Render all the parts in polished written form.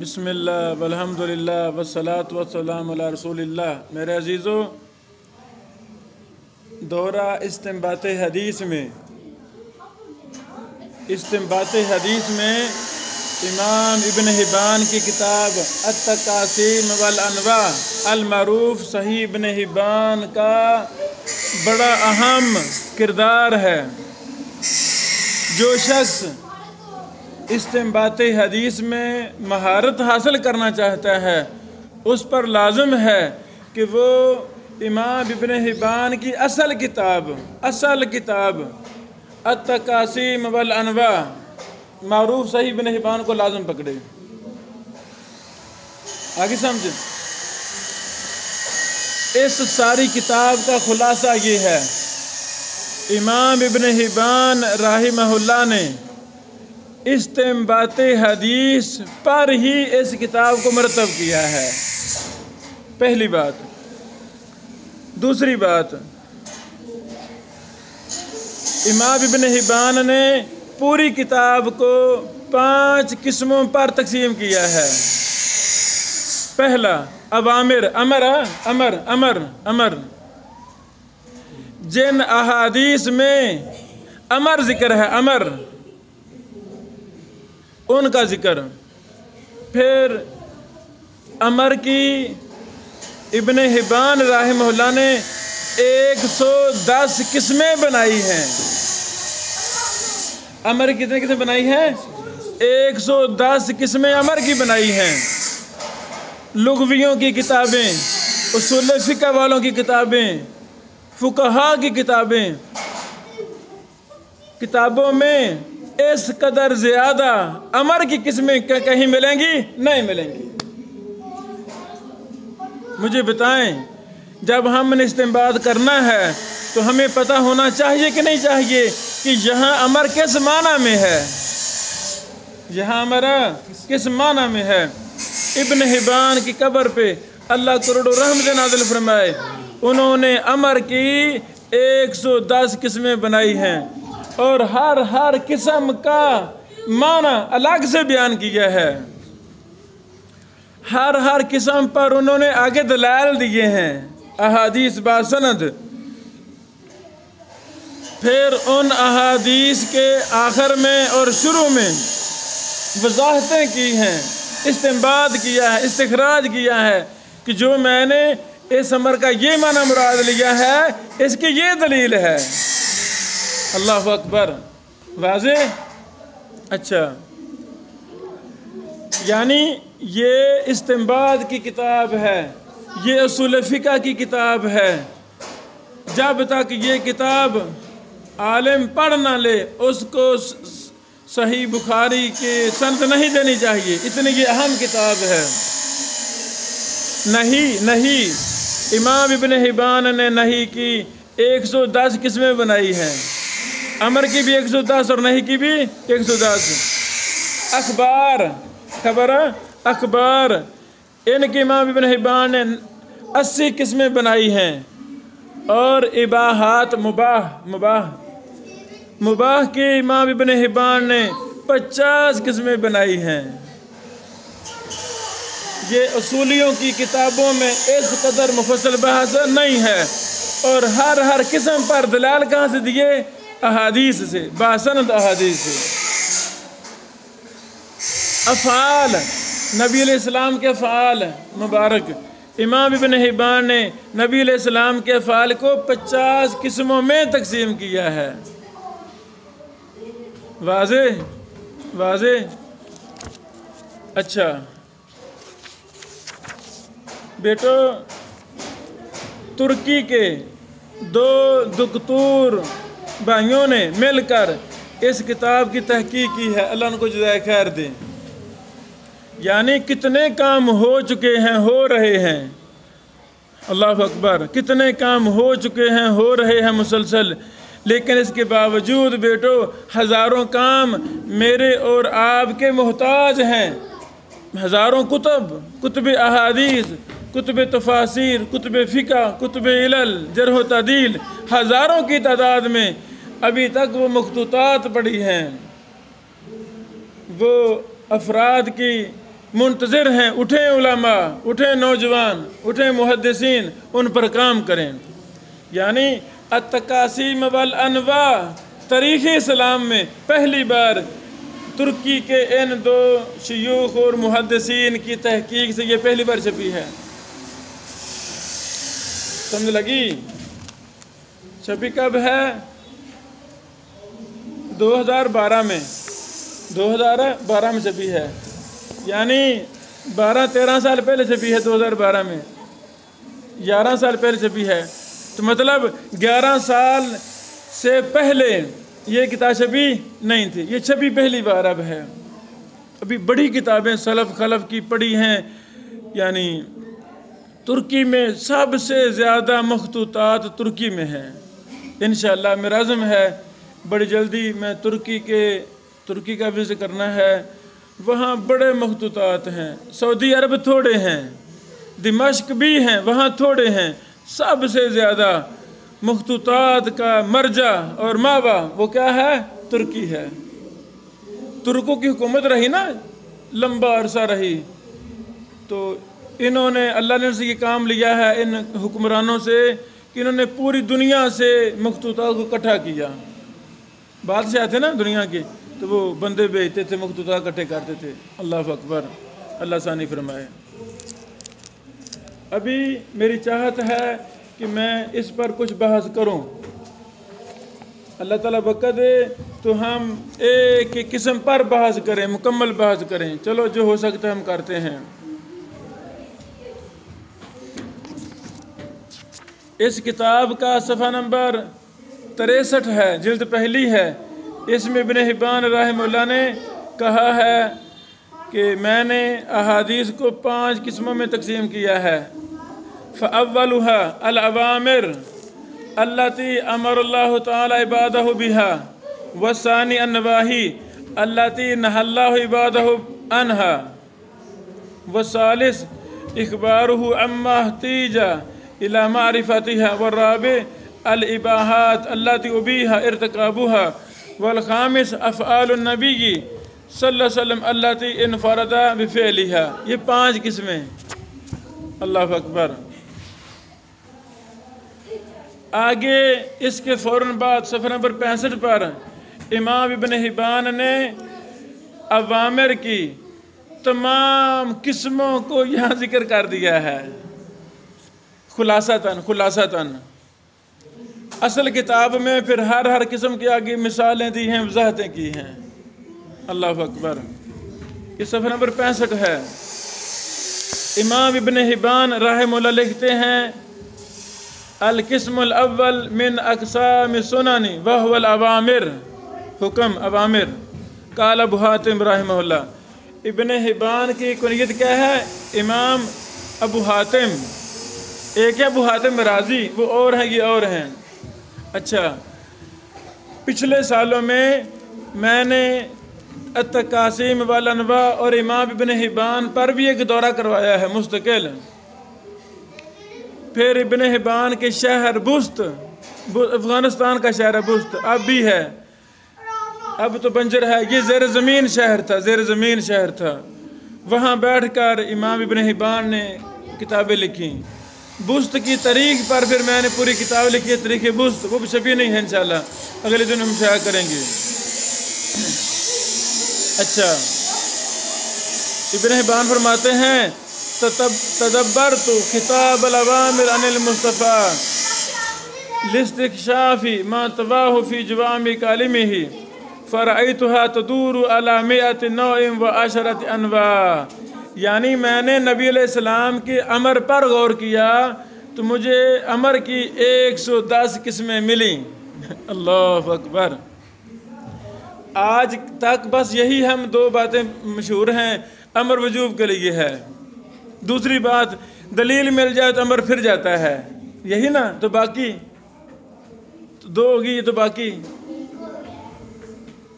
بسم اللہ والحمدللہ والصلاة والسلام علی رسول اللہ۔ میرے عزیزو، دورہ استنباط حدیث میں امام ابن حبان کی کتاب التقاسیم والانواع المعروف صحیح ابن حبان کا بڑا اہم کردار ہے۔ جو شخص استنباط حدیث میں مہارت حاصل کرنا چاہتا ہے اس پر لازم ہے کہ وہ امام ابن حبان کی اصل کتاب التقاسیم والانواع معروف صحیح ابن حبان کو لازم پکڑے۔ آگے سمجھیں، اس ساری کتاب کا خلاصہ یہ ہے، امام ابن حبان رحمہ اللہ نے استنباط حدیث پر ہی اس کتاب کو مرتب کیا ہے، پہلی بات۔ دوسری بات، امام ابن حبان نے پوری کتاب کو 5 قسموں پر تقسیم کیا ہے۔ پہلا، اوامر، امر، جن احادیث میں امر ذکر ہے، ان کا ذکر۔ پھر امر کی ابن حبان رحمہ اللہ نے 110 قسمیں بنائی ہیں۔ امر کتنے قسمیں بنائی ہیں؟ 110 قسمیں امر کی بنائی ہیں۔ لغویوں کی کتابیں، اصول فقہ والوں کی کتابیں، فقہا کی کتابوں میں اس قدر زیادہ امر کی قسمیں کہیں ملیں گی؟ نہیں ملیں گی۔ مجھے بتائیں، جب ہم نے استنباط کرنا ہے تو ہمیں پتہ ہونا چاہیے کہ نہیں چاہیے کہ یہاں امر کس معنی میں ہے، کس معنی میں ہے۔ ابن حبان کی قبر پہ اللہ کروڑوں رحمت نازل فرمائے، انہوں نے امر کی 110 قسمیں بنائی ہیں اور ہر قسم کا معنی الگ سے بیان کیا ہے۔ ہر قسم پر انہوں نے آگے دلائل دیے ہیں، احادیث باسند۔ پھر ان احادیث کے آخر میں اور شروع میں وضاحتیں کی ہیں، استنباط کیا ہے، استخراج کیا ہے کہ جو میں نے اس امر کا یہ معنی مراد لیا ہے، اس کی یہ دلیل ہے۔ اللہ اکبر، واضح؟ اچھا، یعنی یہ استنباط کی کتاب ہے، یہ اصول فقہ کی کتاب ہے۔ جب تک یہ کتاب عالم پڑھ نہ لے اس کو صحیح بخاری کی سند نہیں دینی چاہیے، اتنی یہ اہم کتاب ہے۔ نہیں، امام ابن حبان نے نہیں کی 110 قسمیں بنائی ہیں، امر کی بھی 110 اور نہیں کی بھی 110۔ اخبار، ان کی امام ابن حبان نے 80 قسمیں بنائی ہیں، اور اباحات، مباح کی امام ابن حبان نے 50 قسمیں بنائی ہیں۔ یہ اصولیوں کی کتابوں میں اس قدر مفصل بحث نہیں ہے، اور ہر قسم پر دلائل کہاں سے دیے؟ احادیث سے، باسند احادیث سے۔ افعال، نبی علیہ السلام کے افعال مبارک، امام ابن حبان نے نبی علیہ السلام کے افعال کو 50 قسموں میں تقسیم کیا ہے۔ واضح؟ اچھا بیٹو، ترکی کے 2 دکتور بھائیوں نے مل کر اس کتاب کی تحقیق کی ہے، اللہ ان کو جزائے خیر دے۔ یعنی کتنے کام ہو چکے ہیں، ہو رہے ہیں، اللہ اکبر، کتنے کام ہو چکے ہیں، ہو رہے ہیں مسلسل، لیکن اس کے باوجود بیٹو ہزاروں کام میرے اور آپ کے محتاج ہیں۔ ہزاروں کتب احادیث، کتب تفاسیر، کتب فقہ، کتب علل، جرح و تعدیل، ہزاروں کی تعداد میں ابھی تک وہ مخطوطات پڑی ہیں، وہ افراد کی منتظر ہیں، اٹھیں علماء، اٹھیں نوجوان، اٹھیں محدثین، ان پر کام کریں۔ یعنی التقاسیم والانواع تاریخ اسلام میں پہلی بار ترکی کے ان دو شیوخ اور محدثین کی تحقیق سے یہ پہلی بار چھپی ہے۔ سمجھ لگی؟ چھپی کب ہے؟ 2012 میں 2012 میں چھپی ہے، یعنی 12-13 سال پہلے چھپی ہے۔ 2012 میں 11 سال پہلے چھپی ہے، تو مطلب 11 سال سے پہلے یہ کتاب چھپی نہیں تھی، یہ چھپی پہلی بار اب ہے۔ ابھی بڑی کتابیں سلف خلف کی پڑھی ہیں، یعنی ترکی میں سب سے زیادہ مخطوطات ترکی میں ہیں۔ انشاءاللہ میرا عزم ہے بڑی جلدی میں ترکی کا وزٹ کرنا ہے، وہاں بڑے مخطوطات ہیں۔ سعودی عرب تھوڑے ہیں، دمشق بھی ہیں، وہاں تھوڑے ہیں۔ سب سے زیادہ مخطوطات کا مرجع اور ماوا وہ کیا ہے؟ ترکی ہے۔ ترکوں کی حکومت رہی نا، لمبا عرصہ رہی، تو انہوں نے اللہ نے سے یہ کام لیا ہے ان حکمرانوں سے کہ انہوں نے پوری دنیا سے مخطوطات کو اکٹھا کیا۔ بادشاہ تھے نا دنیا کے، تو وہ بندے بھیجتے تھے، مخطوطات اکٹھے کرتے تھے۔ اللہ اکبر، اللہ ثانی فرمائے۔ ابھی میری چاہت ہے کہ میں اس پر کچھ بحث کروں، اللہ تعالیٰ وقت دے تو ہم ایک ایک قسم پر بحث کریں، مکمل بحث کریں۔ چلو جو ہو سکتا ہے ہم کرتے ہیں۔ اس کتاب کا صفحہ نمبر 63 ہے، جلد پہلی ہے۔ اس میں ابن حبان رحمہ اللہ نے کہا ہے کہ میں نے احادیث کو 5 قسموں میں تقسیم کیا ہے۔ فَأَوَّلُهَا الْأَوَامِرُ الَّتِي أَمَرَ اللَّهُ تَعَالَى عِبَادَهُ بِهَا، وَالثَّانِي النَّوَاهِي الَّتِي نَهَى اللَّهُ عِبَادَهُ عَنْهَا، وَالثَّالِثُ إِخْبَارُهُ عَمَّا احْتَاجَ إِلَى مَعْرِفَتِهَا، وَالرَّابِعُ الْإِبَاحَاتُ الَّتِي أُبِيحَ ارْتِكَابُهَا، والخامس أفعال النبي صلی اللہ علیہ وسلم التي انفرد بفعلها۔ یہ 5 قسمیں۔ اللہ اکبر۔ آگے اس کے فوراً بعد صفحہ نمبر 65 پر امام ابن حبان نے اوامر کی تمام قسموں کو یہاں ذکر کر دیا ہے، خلاصتاً۔ اصل کتاب میں پھر ہر قسم کے آگے مثالیں دی ہیں، وضاحتیں کی ہیں۔ اللہ اکبر۔ یہ صفحہ نمبر 65 ہے۔ امام ابن حبان رحمہ اللہ لکھتے ہیں القسم الاول من اقسام سنن وهو الاوامر، حکم اوامر۔ قال ابو حاتم رحمہ اللہ، ابن حبان کی کنیت کیا ہے؟ امام ابو حاتم۔ ایک ہے ابو حاتم رازی، وہ اور ہیں، یہ اور ہیں۔ اچھا، پچھلے سالوں میں نے التقاسیم والانواع اور امام ابن حبان پر بھی ایک دورہ کروایا ہے مستقل۔ پھر ابن حبان کے شہر بست، افغانستان کا شہر بست اب بھی ہے، اب تو بنجر ہے، یہ زیر زمین شہر تھا۔ وہاں بیٹھ کر امام ابن حبان نے کتابیں لکھی۔ بست کی تاریخ پر پھر میں نے پوری کتاب لکھی ہے، تاریخ بست، وہ بھی چھپی نہیں ہے، انشاءاللہ اگلے دن ہم شائع کریں گے۔ اچھا، ابن حبان فرماتے ہیں تدبرت خطاب الاوامر عن المصطفى لاستكشاف ما تباه في جوامع كلمه فرأيتها تدور على 100 نوع و10 انواع۔ یعنی میں نے نبی علیہ السلام کے امر پر غور کیا تو مجھے امر کی 110 قسمیں ملیں۔ اللہ اکبر۔ آج تک بس یہی ہم 2 باتیں مشہور ہیں، امر وجوب کے لیے ہے، دوسری بات دلیل مل جائے تو امر پھر جاتا ہے، یہی نا، تو باقی 2 ہوگی، یہ تو باقی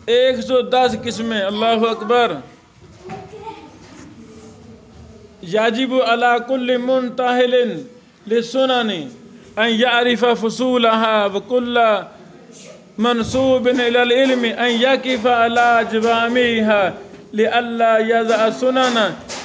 110 قسمیں۔ اللہ اکبر۔ یاجب علی کل منتہل للسنن ان یعرف فصولها وکل منصوب الی العلم ان یقف علی جوامعها لئلا یضع سنن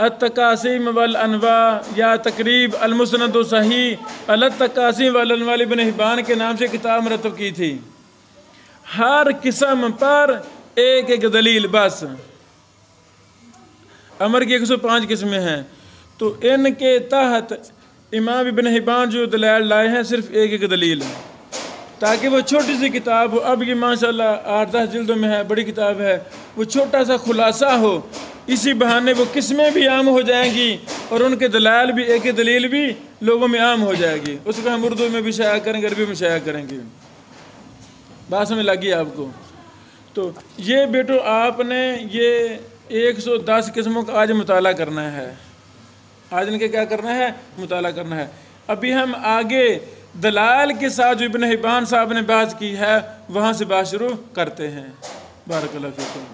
التقاسیم والانواع یا تقریب المسند و صحیح التقاسیم والانواع ابن حبان کے نام سے کتاب مرتب کی تھی. ہر قسم پر ایک ایک دلیل بس. امر کی 105 قسمیں ہیں تو ان کے تحت امام ابن حبان جو دلائل لائے ہیں صرف ایک ایک دلیل تاکہ وہ چھوٹی سی کتاب ہو. اب یہ ماشاءاللہ 8-10 جلدوں میں ہے, بڑی کتاب ہے, وہ چھوٹا سا خلاصہ ہو. اسی بہانے وہ قسمیں بھی عام ہو جائیں گی اور ان کے دلائل بھی ایک ایک دلیل بھی لوگوں میں عام ہو جائے گی. اس کو ہم اردو میں بھی شائع کریں گے, عربی میں شائع کریں گے. بات سمجھ لگی آپ کو؟ تو یہ بیٹو آپ نے یہ 110 قسموں کا آج مطالعہ کرنا ہے. آج ان کے کیا کرنا ہے؟ مطالعہ کرنا ہے. ابھی ہم آگے دلائل کے ساتھ جو ابن حبان صاحب نے بحث کی ہے وہاں سے بات شروع کرتے ہیں. بارک اللہ فیکم.